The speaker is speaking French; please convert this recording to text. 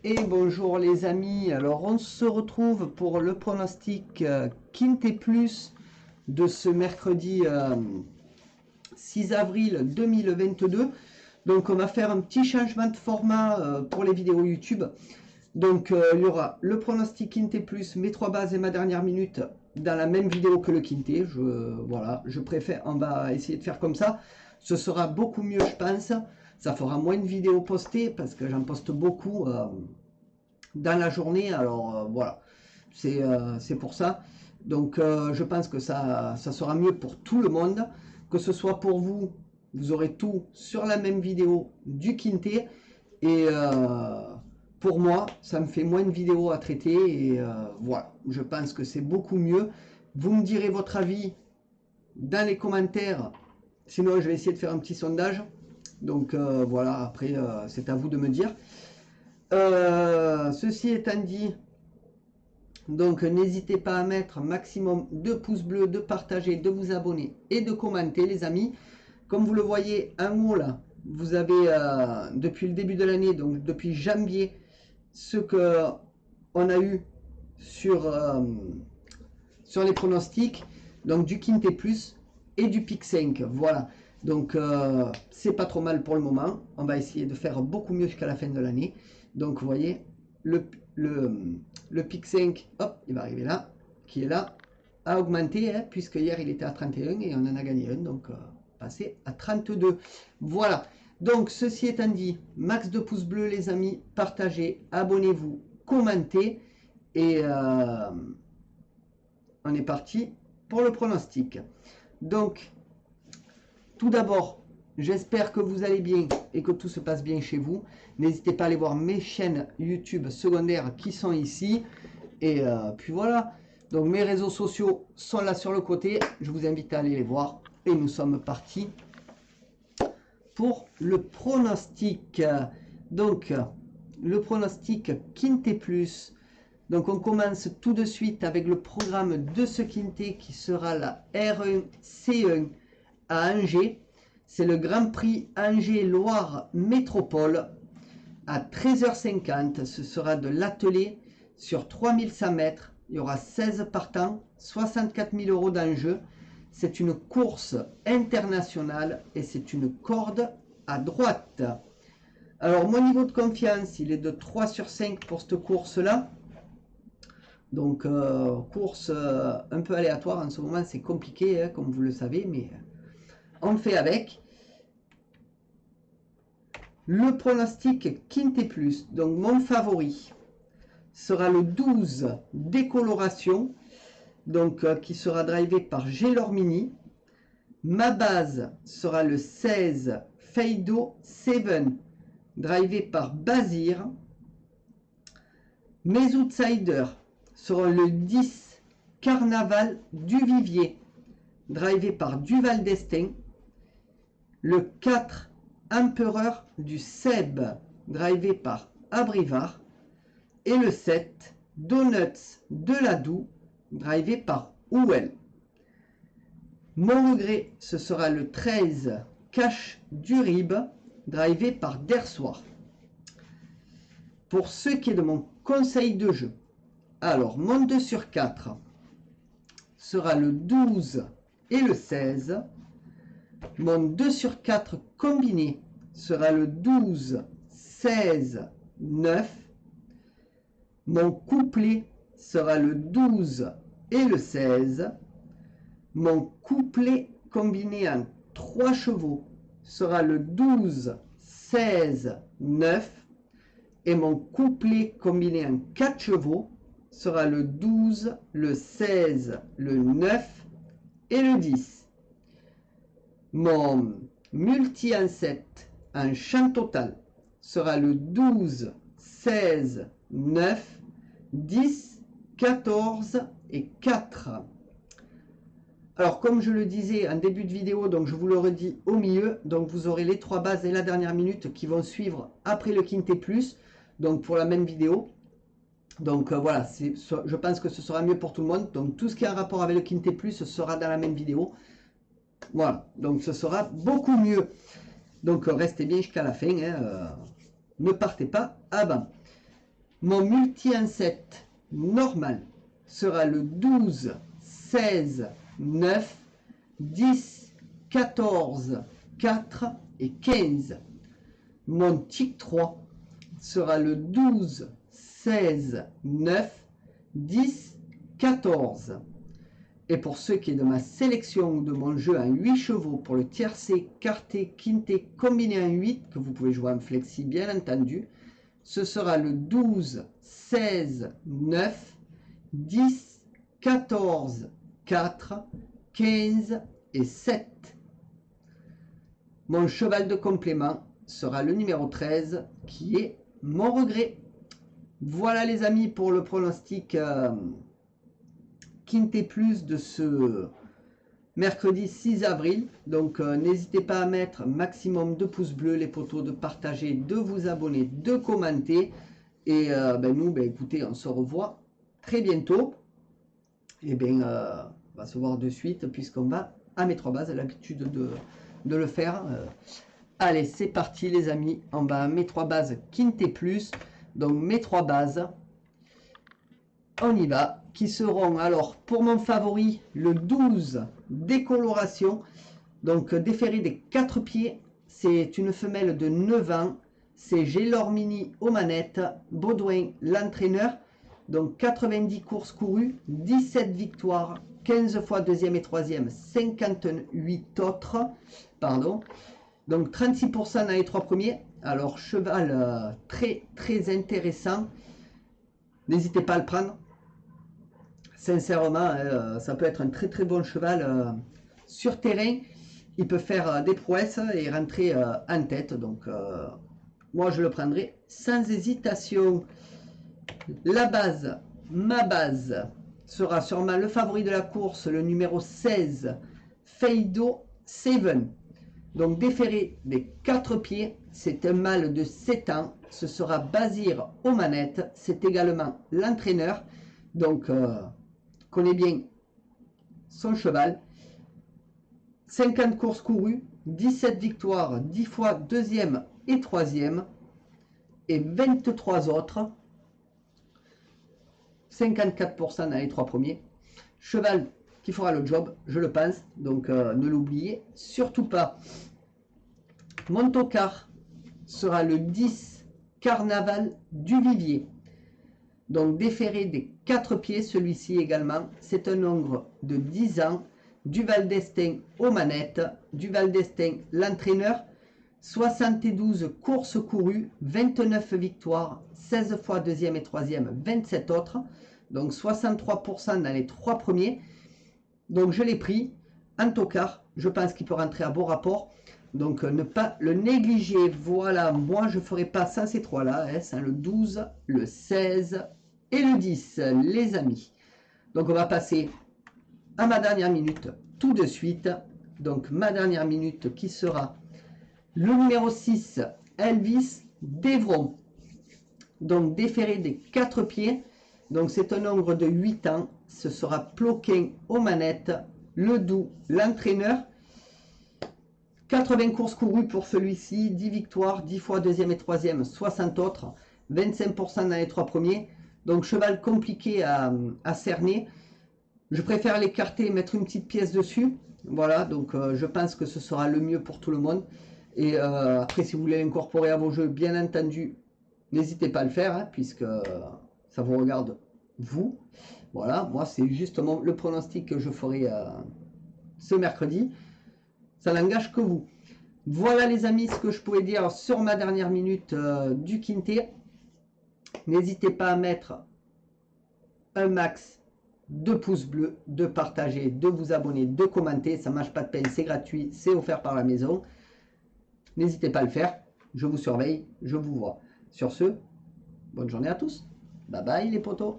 Et bonjour les amis, alors on se retrouve pour le pronostic Quinté Plus de ce mercredi 6 avril 2022. Donc on va faire un petit changement de format pour les vidéos YouTube. Donc il y aura le pronostic Quinté Plus, mes 3 bases et ma dernière minute dans la même vidéo que le Quinté. Voilà, je préfère, on va essayer de faire comme ça. Ce sera beaucoup mieux je pense. Ça fera moins de vidéos postées parce que j'en poste beaucoup dans la journée. Alors voilà, c'est pour ça. Donc je pense que ça sera mieux pour tout le monde. Que ce soit pour vous, vous aurez tout sur la même vidéo du Quinté. Et pour moi, ça me fait moins de vidéos à traiter. Et voilà, je pense que c'est beaucoup mieux. Vous me direz votre avis dans les commentaires. Sinon, je vais essayer de faire un petit sondage. Donc voilà, après c'est à vous de me dire. Ceci étant dit, donc n'hésitez pas à mettre maximum de pouces bleus, de partager, de vous abonner et de commenter les amis. Comme vous le voyez en haut là, vous avez depuis le début de l'année, donc depuis janvier, ce que on a eu sur les pronostics, donc du Quinté Plus et du Pic 5, voilà. Donc c'est pas trop mal pour le moment. On va essayer de faire beaucoup mieux jusqu'à la fin de l'année. Donc vous voyez le Pic 5, hop, il va arriver là, qui est là, a augmenté, hein, puisque hier il était à 31 et on en a gagné un, donc passé à 32. Voilà. Donc ceci étant dit, max de pouces bleus les amis, partagez, abonnez-vous, commentez et on est parti pour le pronostic. Donc tout d'abord, j'espère que vous allez bien et que tout se passe bien chez vous. N'hésitez pas à aller voir mes chaînes YouTube secondaires qui sont ici. Et puis voilà. Donc mes réseaux sociaux sont là sur le côté. Je vous invite à aller les voir. Et nous sommes partis pour le pronostic. Donc le pronostic Quinté Plus. Donc on commence tout de suite avec le programme de ce Quinté qui sera la R1C1 à Angers. C'est le Grand Prix Angers-Loire Métropole à 13h50. Ce sera de l'attelé sur 3100 mètres. Il y aura 16 partants, 64 000 € d'enjeu. C'est une course internationale et c'est une corde à droite. Alors mon niveau de confiance, il est de 3 sur 5 pour cette course-là. Donc course un peu aléatoire en ce moment, c'est compliqué hein, comme vous le savez, mais on fait avec. Le pronostic Quinté Plus, donc mon favori, sera le 12 Décoloration, donc qui sera drivé par Gelormini. Ma base sera le 16 Feido 7, drivé par Bazir. Mes outsiders seront le 10 Carnaval du Vivier, drivé par Duval d'Estaing. Le 4 Empereur du Seb, drivé par Abrivard. Et le 7 Donuts de Ladoux, drivé par Ouel. Mon regret, ce sera le 13 Cache du Rib, drivé par Dersoir. Pour ce qui est de mon conseil de jeu, alors mon 2 sur 4 sera le 12 et le 16. Mon 2 sur 4 combiné sera le 12, 16, 9. Mon couplet sera le 12 et le 16. Mon couplet combiné en 3 chevaux sera le 12, 16, 9. Et mon couplet combiné en 4 chevaux sera le 12, le 16, le 9 et le 10. Mon multi en 7 en champ total sera le 12, 16, 9, 10, 14 et 4. Alors comme je le disais en début de vidéo, donc je vous le redis au milieu, donc vous aurez les 3 bases et la dernière minute qui vont suivre après le Quinté Plus, donc pour la même vidéo. Donc voilà, je pense que ce sera mieux pour tout le monde. Donc tout ce qui est en rapport avec le Quinté Plus sera dans la même vidéo. Voilà, donc ce sera beaucoup mieux. Donc restez bien jusqu'à la fin, hein, ne partez pas avant. Mon multi en 7 normal sera le 12, 16, 9, 10, 14, 4 et 15. Mon tic 3 sera le 12, 16, 9, 10, 14. Et pour ce qui est de ma sélection ou de mon jeu en 8 chevaux pour le tiercé, quarté, quinté, combiné en 8, que vous pouvez jouer en flexi bien entendu, ce sera le 12, 16, 9, 10, 14, 4, 15 et 7. Mon cheval de complément sera le numéro 13 qui est mon regret. Voilà les amis pour le pronostic Quinté Plus de ce mercredi 6 avril. Donc n'hésitez pas à mettre maximum de pouces bleus les potos, de partager, de vous abonner, de commenter. Et nous, écoutez, on se revoit très bientôt. Et on va se voir de suite puisqu'on va à mes 3 bases. L'habitude de le faire. Allez, c'est parti les amis. On va à mes 3 bases Quinté Plus. Donc mes 3 bases. On y va. Qui seront alors pour mon favori le 12 décoloration. Donc déféré des 4 pieds. C'est une femelle de 9 ans. C'est Gélormini aux manettes. Baudouin l'entraîneur. Donc 90 courses courues, 17 victoires, 15 fois deuxième et troisième, 58 autres. Pardon. Donc 36% dans les 3 premiers. Alors cheval très très intéressant. N'hésitez pas à le prendre. Sincèrement, ça peut être un très très bon cheval sur terrain. Il peut faire des prouesses et rentrer en tête. Donc moi je le prendrai sans hésitation. La base, ma base, sera sûrement le favori de la course, le numéro 16, Feido 7. Donc déféré des 4 pieds, c'est un mâle de 7 ans. Ce sera Basir aux manettes. C'est également l'entraîneur. Donc connaît bien son cheval. 50 courses courues, 17 victoires, 10 fois deuxième et troisième. Et 23 autres. 54% dans les 3 premiers. Cheval qui fera le job, je le pense. Donc ne l'oubliez surtout pas. Mon tocard sera le 10 Carnaval du Vivier. Donc déféré des 4 pieds, celui-ci également. C'est un hongre de 10 ans. Duval d'Estaing aux manettes. Duval d'Estaing l'entraîneur. 72 courses courues, 29 victoires, 16 fois deuxième et troisième, 27 autres. Donc 63% dans les 3 premiers. Donc je l'ai pris en tocard. Je pense qu'il peut rentrer à bon rapport. Donc ne pas le négliger. Voilà, moi je ne ferai pas sans ces 3-là. Hein, sans le 12, le 16 et le 10, les amis. Donc on va passer à ma dernière minute tout de suite. Donc ma dernière minute qui sera le numéro 6, Elvis Devron. Donc déféré des 4 pieds. Donc c'est un hongre de 8 ans. Ce sera Ploquin aux manettes. Le Doux, l'entraîneur. 80 courses courues pour celui-ci. 10 victoires, 10 fois deuxième et troisième, 60 autres. 25% dans les 3 premiers. Donc cheval compliqué à cerner. Je préfère l'écarter et mettre une petite pièce dessus. Voilà, donc je pense que ce sera le mieux pour tout le monde. Et après, si vous voulez l'incorporer à vos jeux, bien entendu, n'hésitez pas à le faire, hein, puisque ça vous regarde vous. Voilà, moi, c'est justement le pronostic que je ferai ce mercredi. Ça n'engage que vous. Voilà, les amis, ce que je pouvais dire sur ma dernière minute du Quinté. N'hésitez pas à mettre un max de pouces bleus, de partager, de vous abonner, de commenter. Ça ne marche pas de peine, c'est gratuit, c'est offert par la maison. N'hésitez pas à le faire. Je vous surveille, je vous vois. Sur ce, bonne journée à tous. Bye bye les potos.